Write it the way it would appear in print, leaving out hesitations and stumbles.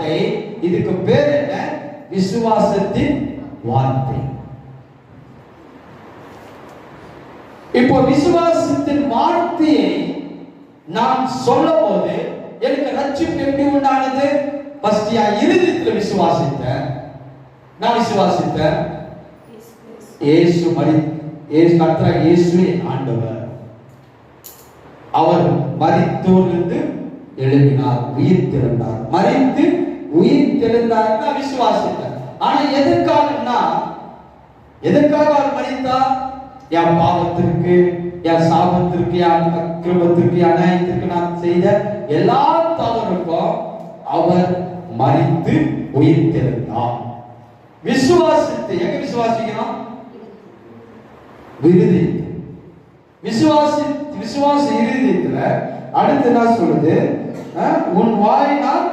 வார்த்தை. இதுக்கு பேர் என்ன? விசுவாசத்தின் வார்த்தை. இப்போ விசுவாசத்தின் வார்த்தையை நான் சொல்லும் போது எனக்கு ரட்சிப்பு எப்படி உண்டானது? ஃபர்ஸ்ட் இருதயத்தில் விசுவாசித்தேன். நான் விசுவாசித்தேன் இயேசு கர்த்தர் இயேசுவே ஆண்டவர். அவர் மரித்தோரிலிருந்து எழுப்பினார், உயிர் திறந்தார். மரித்து உயிர் திறந்தார் நான் விசுவாசித்தேன். ஆனா எதற்காக அவர் மரித்தார்? என் பாவத்திற்கு, என் சாபத்திற்கு, என் அக்கிரமத்திற்கு, அநியாயத்திற்கு நான் செய்த எல்லா தவறுக்கும் அவர் மரித்து உயிர் திறந்தார். விசுவாசத்தை எங்க விசுவாசிக்கணும்? விசுவாச இருதயத்துல. அடுத்து என்ன சொல்லுது? உன் வாயினால்